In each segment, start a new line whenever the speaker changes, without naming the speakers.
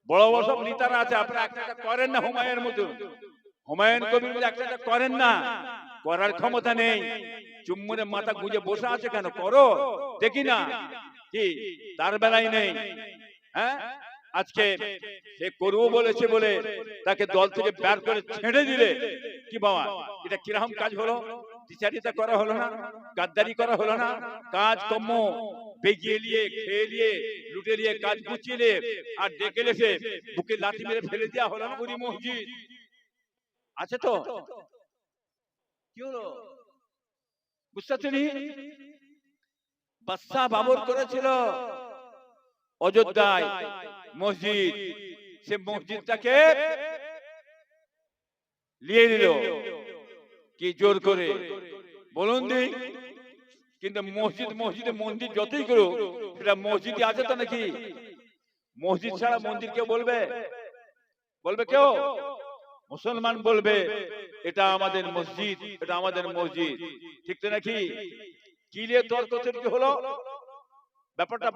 বড় বড় সব নেতারা আছে, আপনারা একটা করেন না হুমায়ুনের মতো, হুমায়ুন কবির মতো একটা করেন না, করার ক্ষমতা নেই। চুম্বনে মাথা গুঁজে বসে আছে কেন? করো, দেখি না কি তার বেলায় নেই। হ্যাঁ, আজকে সে করবো বলেছে বলে তাকে দল থেকে বের করে ছেড়ে দিলে কি বাবা, এটা কিরকম কাজ হলো? দ্বিচারিতা করা হলো না? গাদ্দারি করা হলো না? কাজ কর্ম বেগিয়ে নিয়ে, খেয়ে নিয়ে, লুটে নিয়ে, কাজ গুছিয়ে নিয়ে আর ডেকে এসে বুকে লাঠি মেরে ফেলে দেওয়া হলো না? পুরি মসজিদ আছে তো, কি হলো বুঝতে পারছি? বাদশা বাবর করেছিল অযোধ্যায় মসজিদ, সে মসজিদটাকে নিয়ে নিল কি জোর করে বলুন দি। কিন্তু মসজিদে মন্দির যতই করো, সেটা মসজিদে আছে তো নাকি? মসজিদ ছাড়া মন্দির কেউ বলবে? বলবে কেউ? মুসলমান বলবে এটা আমাদের মসজিদ, এটা আমাদের মসজিদ, ঠিক তো নাকি? কি নিয়ে তর্ক তর্কি হলো? ব্যাপারটা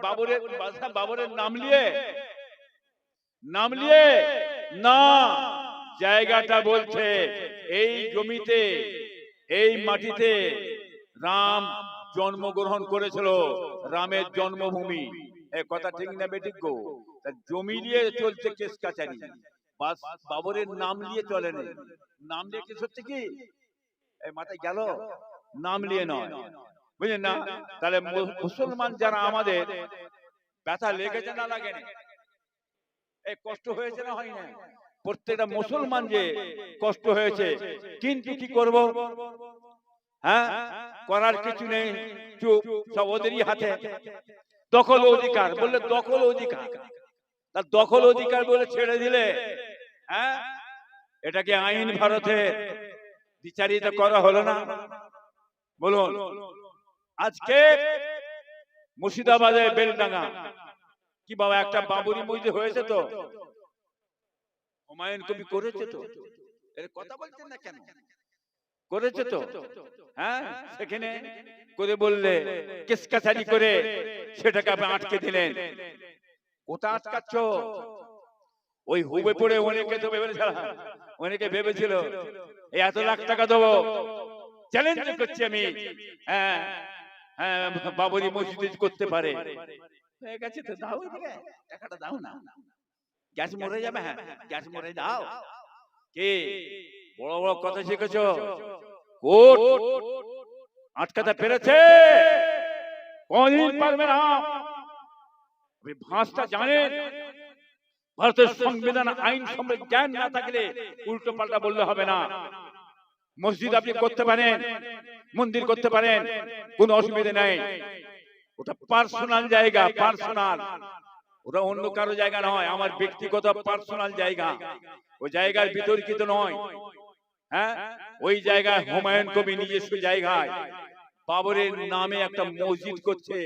বাবরের নাম নিয়ে না, জায়গাটা বলছে এই জমিতে, এই মাটিতে রাম জন্মগ্রহণ করেছিল, রামের জন্মভূমি। এই কথা ঠিক না বেঠিক গো? জমি নিয়ে চলছে কেস কাছারি, বাবরের নাম নিয়ে চলে না। নাম নিয়ে কেস হচ্ছে কি? এই মাথায় গেল, নাম নিয়ে নয়, বুঝলেন না? তাহলে মুসলমান যারা আমাদের, ব্যথা লেগেছে না লাগেনি? এই কষ্ট হয়েছে না হয় না? প্রত্যেকটা মুসলমান যে কষ্ট হয়েছে, কিন্তু কি করব? হ্যাঁ, করার কিছু নেই, চুপ, সব ওদেরই হাতে। দখল অধিকার বললে দখল অধিকার, তার দখল অধিকার বলে ছেড়ে দিলে, হ্যাঁ, এটাকে আইন ভারতে বিচারিত করা হলো না? বলুন। আজকে মুর্শিদাবাদের বেলডাঙ্গা কি বাবা একটা বাবরি মসজিদ হয়েছে তো, হুমায়ুন কবি করেছে তো, এর কথা বলছেন না কেন? করেছে তো, হ্যাঁ, সেখানে করে বললে কেস কাছারি করে সেটাকে আপনি আটকে দিলেন। কোথায় আটকাচ্ছ? ওই হুবে পড়ে অনেকে তো ভেবেছিল, অনেকে ভেবেছিল এত লাখ টাকা দেবো, চ্যালেঞ্জ করছি আমি, হ্যাঁ হ্যাঁ, বাবরি মসজিদ করতে পারে। হয়ে গেছে তো, দাও টাকাটা, দাও না, গ্যাস মরে যাবে। হ্যাঁ, গ্যাস মরে দাও। কে বড় বড় কথা শিখেছ? কোর্ট আটকাতে পেরেছে? কোনদিন পারবে না। ভাষটা জানেন, ভারতের সংবিধান আইন সম্পর্কে জ্ঞান না থাকলে উল্টো পাল্টা বললে হবে না। মসজিদ আপনি করতে পারেন, মন্দির করতে পারেন, কোনো অসুবিধা নাই। ওটা পার্সোনাল জায়গা, পার্সোনাল, ওটা অন্য কারো জায়গা নয়, আমার ব্যক্তিগত পার্সোনাল জায়গা। ওই জায়গার বিতর্কিত নয়। হ্যাঁ, ওই জায়গায় হুমায়ুন কবি নিজস্ব জায়গায় বাবরের নামে একটা মসজিদ করছে,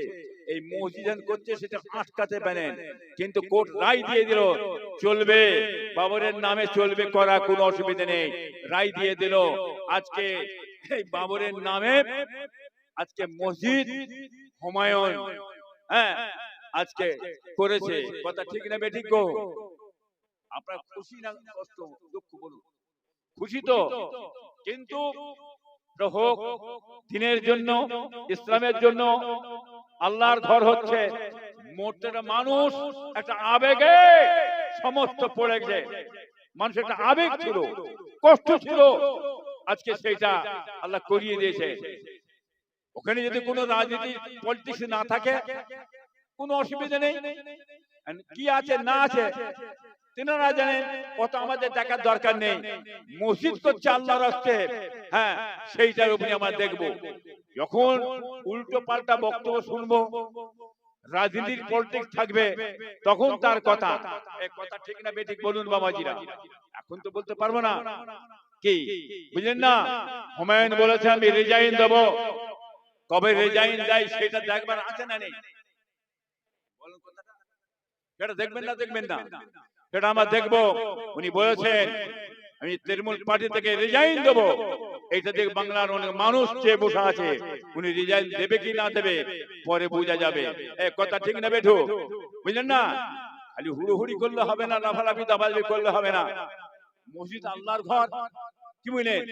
এই মসজিদ করছে, সেটা আটকাতে পারেন। কিন্তু কোর্ট রায় দিয়ে দিল চলবে, বাবরের নামে চলবে, করা কোনো অসুবিধা নেই, রায় দিয়ে দিল। আজকে এই বাবরের নামে আজকে মসজিদ হুমায়ুন, হ্যাঁ, আজকে করেছে। কথা ঠিক না বেঠিক গো? আপনার খুশি না কষ্ট, দুঃখ বলুন? খুশি তো, কিন্তু হোক দিনের জন্য, ইসলামের জন্য। আল্লাহর ঘর হচ্ছে, প্রত্যেকটা মানুষ একটা আবেগে সমস্ত পড়ে গেছে। মানুষের একটা আবেগ ছিল, কষ্ট ছিল, আজকে সেইটা আল্লাহ করিয়ে দিয়েছে। ওখানে যদি কোনো রাজনীতি পলিটিক্স না থাকে কোনো অসুবিধা নেই, কি আছে না আছে তিনারা জানেন, কত আমাদের দেখার দরকার নেই। মসজিদ করছে আল্লাহর রাস্তে, হ্যাঁ, সেইটার উপরে আমরা দেখব। যখন উল্টো পাল্টা বক্তব্য শুনবো, রাজনীতির পলিটিক্স থাকবে, তখন তার কথা। এই কথা ঠিক না বেঠিক বলুন বাবাজিরা? এখন তো বলতে পারবো না, কি বুঝলেন না? হুমায়ুন বলেছে আমি রিজাইন দেব, কবে রিজাইন দেয় সেটা দেখবার আছে না নেই? বলুন কথাটা, সেটা দেখবেন না দেখবেন না? সেটা আমরা দেখবো। উনি বলেছেন আমি তৃণমূল পার্টি থেকে রিজাইন দেবো, এইটা দেখ বাংলার অনেক মানুষ চেয়ে বসে আছে, উনি রিজাইন দেবে কি না দেবে পরে বোঝা যাবে। কথা ঠিক না বেঠু? বুঝলেন না? খালি হুড়োহুড়ি করলে হবে না, লাফালাফি দাবালাফি করলে হবে না। মসজিদ আল্লাহর ঘর, কি বুঝলেন?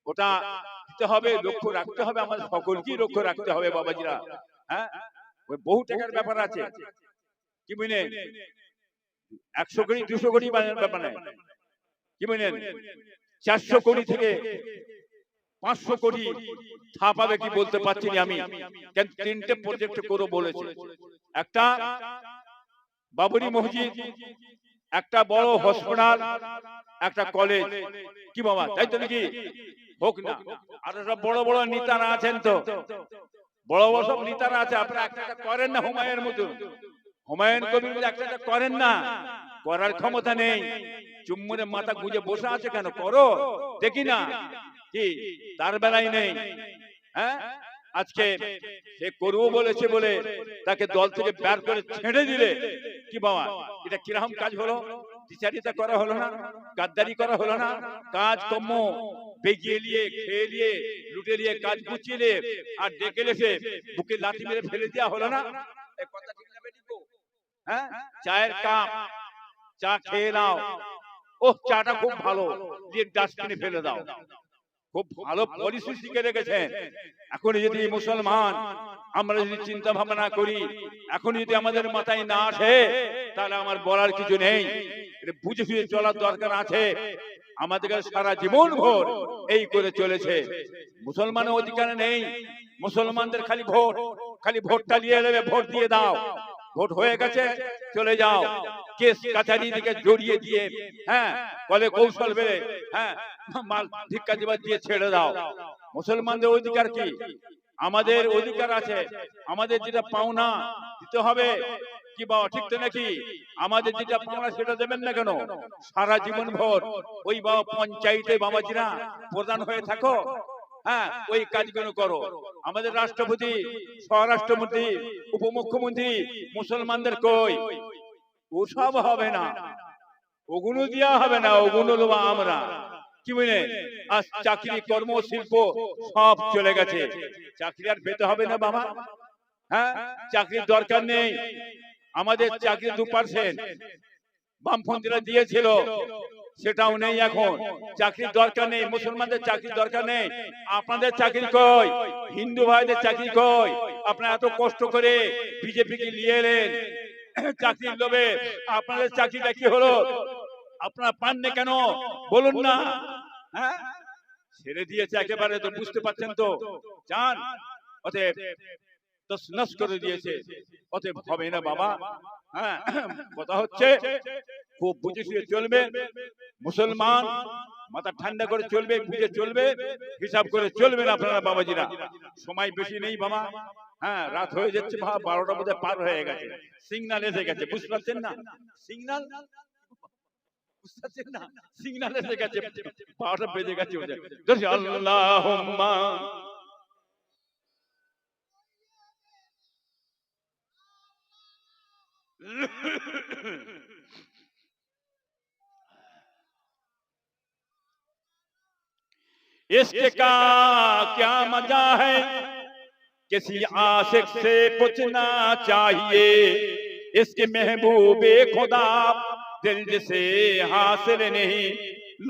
ওটা দিতে হবে, লক্ষ্য রাখতে হবে, আমাদের সকলকেই লক্ষ্য রাখতে হবে বাবাজিরা। হ্যাঁ, ওই বহু টাকার ব্যাপার আছে, কি বুঝলেন? 100 কোটি 200 কোটি ব্যাপার নাই, কি বুঝলেন? 400 কোটি থেকে 500 কোটি ছাপাবে কি বলতে পারছি না আমি, কেন 3টে প্রজেক্ট করে বলেছে। একটা বাবরি মসজিদ, একটা বড় হসপিটাল, একটা কলেজ, কি বাবা তাই তো নাকি? হোক না। আর সব বড় বড় নেতারা আছেন, তো বড় বড় সব নেতারা আছে, আপনারা একটা করেন না হুমায়ুনের মতন, হুমায়ুন কবির একটা করেন না, করার ক্ষমতা নেই, চুম্বনে মাথা গুঁজে বসে আছে, কেন করো দেখি না, কি তার বেলায় নেই। হ্যাঁ, আজকে সে করবো বলেছে বলে তাকে দল থেকে বের করে ছেড়ে দিলে, কি বাবা এটা কিরকম কাজ হলো? বিচারিতা করা হলো না, গাদ্দারি করা হলো না, কাজ কর্ম বেগিয়ে নিয়ে খেয়ে নিয়ে লুটে নিয়ে কাজ গুছিয়ে নিয়ে আর ডেকে এসে বুকে লাঠি মেরে ফেলে দেওয়া হলো না? এই কথা ঠিক না বেটি গো? হ্যাঁ, চায়ের কাপ, চা খেয়ে নাও, ও চাটা খুব ভালো, দিয়ে ডাস্টবিনে ফেলে দাও, খুব ভালো পলিসি শিখে রেখেছেন। এখন যদি মুসলমান আমরা যদি চিন্তা ভাবনা করি, এখন যদি আমাদের মাথায় না আসে, তাহলে আমার বলার কিছু নেই। বুঝে শুয়ে চলার দরকার আছে। আমাদেরকে সারা জীবন ভোর এই করে চলেছে, মুসলমানের অধিকার নেই। মুসলমানদের খালি ভোট, খালি ভোটটা নিয়ে নেবে, ভোট দিয়ে দাও, ভোট হয়ে গেছে চলে যাও, কেস কাছারি দিকে জড়িয়ে দিয়ে, হ্যাঁ বলে কৌশল বেড়ে, হ্যাঁ মাল ভিক্ষা দিবার দিয়ে ছেড়ে দাও। মুসলমানদের অধিকার কি? আমাদের অধিকার আছে, আমাদের যেটা পাওনা দিতে হবে, কি বাবা ঠিক তো নাকি? আমাদের যেটা পাওনা সেটা দেবেন না কেন? সারা জীবন ভোর ওই বাবা পঞ্চায়েতে বাবাজিরা প্রধান হয়ে থাকো, হ্যাঁ ওই কাজগুলো করো। আমাদের রাষ্ট্রপতি, স্বরাষ্ট্রমন্ত্রী, উপমুখ্যমন্ত্রী মুসলমানদের কই? ওসব হবে না, ওগুলো দেওয়া হবে না, ওগুলো দেবো আমরা, কি বুঝলে? আজ চাকরি কর্ম শিল্প সব চলে গেছে, চাকরি আর পেতে হবে না বাবা। হ্যাঁ, চাকরির দরকার নেই, আমাদের চাকরি 2% বামপন্থীরা দিয়েছিল, সেটাও নেই এখন। চাকরির দরকার নেই, মুসলমানদের চাকরির দরকার নেই। আপনাদের চাকরি কই? হিন্দু ভাইদের চাকরি কই? আপনারা এত কষ্ট করে বিজেপিকে নিয়ে এলেন চাকরির লোভে, আপনাদের চাকরিটা কি হলো? আপনারা পাননি কেন বলুন না? হ্যাঁ, ছেড়ে দিয়েছে একেবারে, তো বুঝতে পারছেন তো? চান অতএব তছনছ করে দিয়েছে, অতএব হবে না বাবা। হ্যাঁ, কথা হচ্ছে খুব বুঝে শুয়ে চলবে, মুসলমান মাথা ঠান্ডা করে চলবে, বুঝে চলবে, হিসাব করে চলবেন আপনারা বাবাজিরা। সময় বেশি নেই বাবা, হ্যাঁ রাত হয়ে যাচ্ছে, 12টা বোধহয় পার হয়ে গেছে, সিগন্যাল এসে গেছে, বুঝতে পারছেন না? সিগন্যাল বুঝতে না, সিগন্যাল এসে গেছে, 12টা বেজে গেছে। আল্লাহুম্মা इश्क का क्या मजा है, किसी आशिक से पूछना चाहिए, इसके महबूबे खुदा दिल जिसे हासिल नहीं,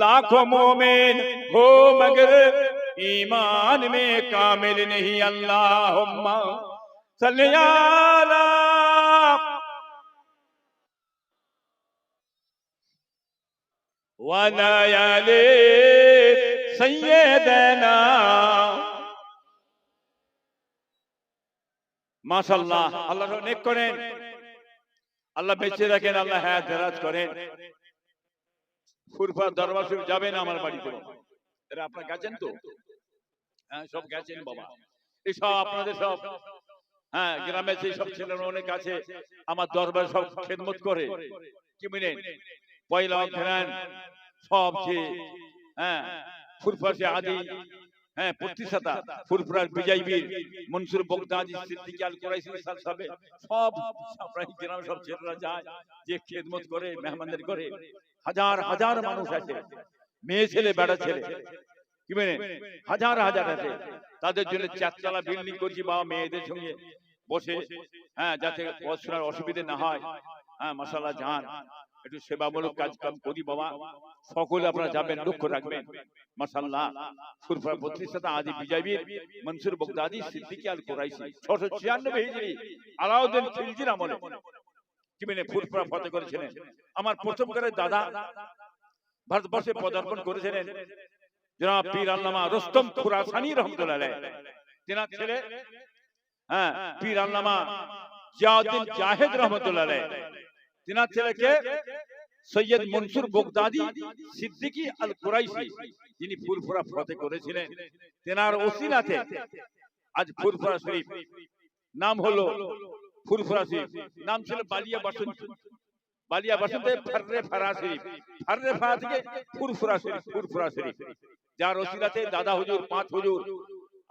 लाखों मोमिन हो मगर ईमान में कामिल नहीं। अल्लाहुम्मा सल्ली अला वाला आले सैयदना। মাশাআল্লাহ, আল্লাহ নেক করেন, আল্লাহ বেঁচে রাখেন, আল্লাহ হায়াত দারাজ করেন। ফুরফা দরবার শরীফ যাবেন আমার বাড়িতে, এরা আপনারা গেছেন তো? হ্যাঁ সব গেছেন বাবা, এই সব আপনাদের সব, হ্যাঁ গ্রামে সেই সব ছেলেরা অনেক আছে, আমার দরবার সব খেদমত করে, কি বুঝলেন? পয়লা ঘেরান সব যে, হ্যাঁ ফুরফাসে আদি, হ্যাঁ প্রতিষ্ঠাতা ফুরফুরার বিজয়বীর মনসুর বগদাদি সিদ্দিকী আল কুরাইশি সাহেব, সব আপনার গ্রাম সব ছেলেরা যায়, যে খেদমত করে, মেহমানদারি করে, হাজার হাজার মানুষ আছে, মেয়ে ছেলে বেড়া ছেলে, কি মানে হাজার হাজার আছে। তাদের জন্য 4 তলা বিল্ডিং করছি বাবা, মেয়েদের সঙ্গে বসে, হ্যাঁ যাতে পড়াশোনার অসুবিধা না হয়, হ্যাঁ মাশাআল্লাহ যান, একটু সেবামূলক কাজ কাম করি বাবা, সকলে আপনারা যাবেন, লক্ষ্য রাখবেন। মাশাআল্লাহ ফুরফুরা প্রতিষ্ঠাতা আদি বিজয়বীর মনসুর বগদাদি সিদ্দিকী আল কুরাইশি 696 হিজরি আলাউদ্দিন খিলজির আমলে কি মানে ফুরফুরা ফতেহ করেছিলেন। আমার প্রথমকারের দাদা ভারতবর্ষে পদার্পণ করেছিলেন জনাব পীর আল্লামা রুস্তম খুরাসানী রহমাতুল্লাহ আলাইহি, তেনার ছেলে হ্যাঁ পীর আল্লামা জিয়াউদ্দিন জাহেদ রহমাতুল্লাহ আলাইহি, তেনার ছেলেকে সৈয়দ মনসুর বগদাদি সিদ্দিকী আল কুরাইশি যিনি ফুরফুরা ফতেহ করেছিলেন, তেনার ওসিলাতে আজ ফুরফুরা শরীফ নাম হলো ফুরফুরা শরীফ। নাম ছিল বালিয়া বাসন্তী, বালিয়া বাসন্তে ফাররে ফারা শরীফ, ফাররে ফারা থেকে ফুরফুরা শরীফ, ফুরফুরা শরীফ, যার ওসিলাতে দাদা হুজুর পাঁচ হুজুর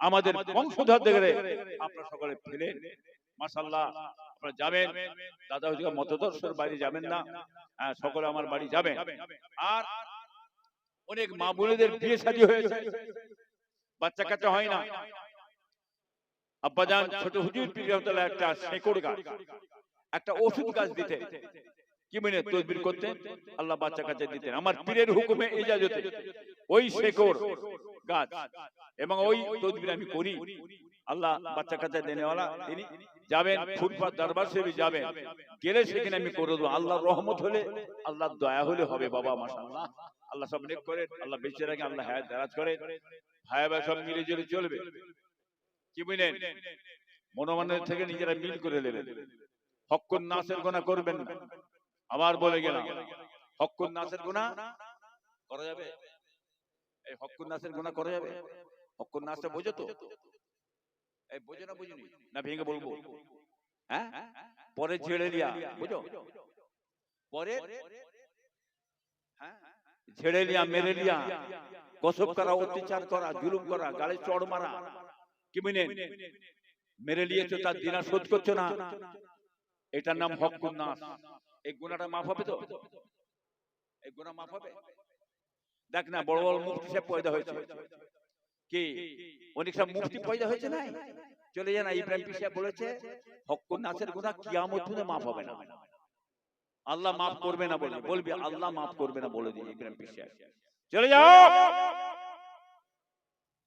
আমাদের বংশধরদের আপনারা সকলে ফেলেন। মাশাআল্লাহ আপনারা যাবেন, দাদা হুজুর মতদর্শের বাড়ি যাবেন না, সকলে আমার বাড়ি যাবেন। আর অনেক মা বোনেদের বিয়ে শাদী হয়েছে, বাচ্চা কাচ্চা হয় না, আব্বাজান ছোট হুজুর পীর রহমাতুল্লাহ একটা শেকড় গাছ, একটা ওষুধ গাছ দিতেন, কি মানে তদবির করতেন, আল্লাহ বাচ্চা কাচ্চা দিতেন। আমার পীরের হুকুমে ইজাজতে ওই শেকড় গাছ এবং ওই তদবির আমি করি, আল্লাহ বাচ্চা কাচ্চা দেনেওয়ালা তিনি। যাবেন ফুরফুরা দরবার শরীফে যাবেন, গেলে সেখানে আমি করে দেবো। আল্লাহর রহমত হলে, আল্লাহর দয়া হলে হবে বাবা। মাশাআল্লাহ আল্লাহ সব নেক করেন, আল্লাহ বেঁচে রাখেন, আল্লাহ হায়াত দারাজ করেন। ভাই ভাই সব মিলে জুলে চলবে, কি বুঝলেন? মনোমানের থেকে নিজেরা মিল করে নেবেন, হক্কুন নাসের গুনাহ করবেন না। আবার বলে গেলাম হক্কুন নাসের গুনাহ করা যাবে, এই হক্কুন নাসের গুনাহ করা যাবে। হক্কুন নাসটা বোঝো তো, এই বোঝো না বুঝিনি না ভেঙে বলবো? হ্যাঁ পরে ছেড়ে দিয়া বুঝো, পরে হ্যাঁ ছেড়ে লিয়া মেরে লিয়া কসব করা, অত্যাচার করা, জুলুম করা, গালে চড় মারা, কি বুঝলেন? মেরে লিয়েছো তার দিনা শোধ করছো না, এটার নাম হক্কুন নাস। এই গুনাহটা মাফ হবে তো? এই গুনাহ মাফ হবে? দেখ না বড় বড় মুফতি সাহেব পয়দা হয়েছে, কি অনেক সব মুফতি পয়দা হয়েছে না, চলে যান। ইব্রাহিম পীর সাহেব বলেছে হক্কুন নাসের গুনাহ কিয়ামত পর্যন্ত মাফ হবে না, আল্লাহ মাফ করবে না। বলবি আল্লাহ মাফ করবে না বলে দিয়ে ইব্রাহিম পীর সাহেব চলে যাও।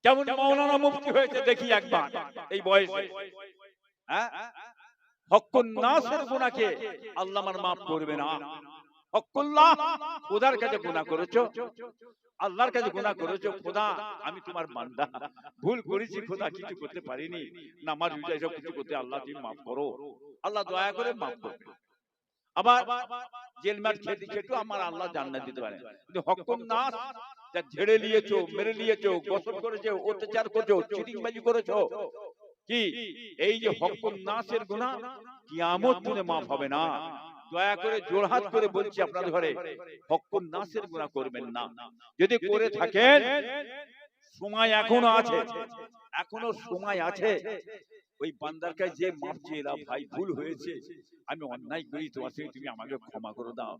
কেমন মাওলানা মুফতি হয়েছে দেখি একবার এই বয়সে। হ্যাঁ হক্কুন নাসের গুনাহকে আল্লাহ আমার মাফ করবে না। হক্কুল্লাহ খোদার কাছে গুনাহ করেছো, আল্লাহর কাছে গুনাহ করেছো, খোদা আমি তোমার বান্দা, ভুল করেছি খোদা, কিছু করতে পারিনি, নামাজ রোজা সব কিছু করতে, আল্লাহ তুমি মাফ করো, আল্লাহ দয়া করে মাফ করবে। আবার জেলমার খেতে খেটু আমার আল্লাহ জান্নাত দিতে পারে। কিন্তু হক্কুন নাস যা ঝেড়ে নিয়েছো, মেরে নিয়েছো, গোসল করেছো, অত্যাচার করেছো, চিটিংবাজি করেছো, কি এই যে হক্কুন নাসের গুনাহ কিয়ামত পর্যন্ত মাফ হবে না। দয়া করে জোড়হাত করে বলছি আপনাদের ঘরে হক্কুন নাসের গুনাহ করবেন না। যদি করে থাকেন সময় এখনো আছে, এখনো সময় আছে। ওই বান্দার কাছে যে মাপ চেয়ে ভাই ভুল হয়েছে, আমি অন্যায় করি, তোমার সঙ্গে তুমি আমাকে ক্ষমা করে দাও।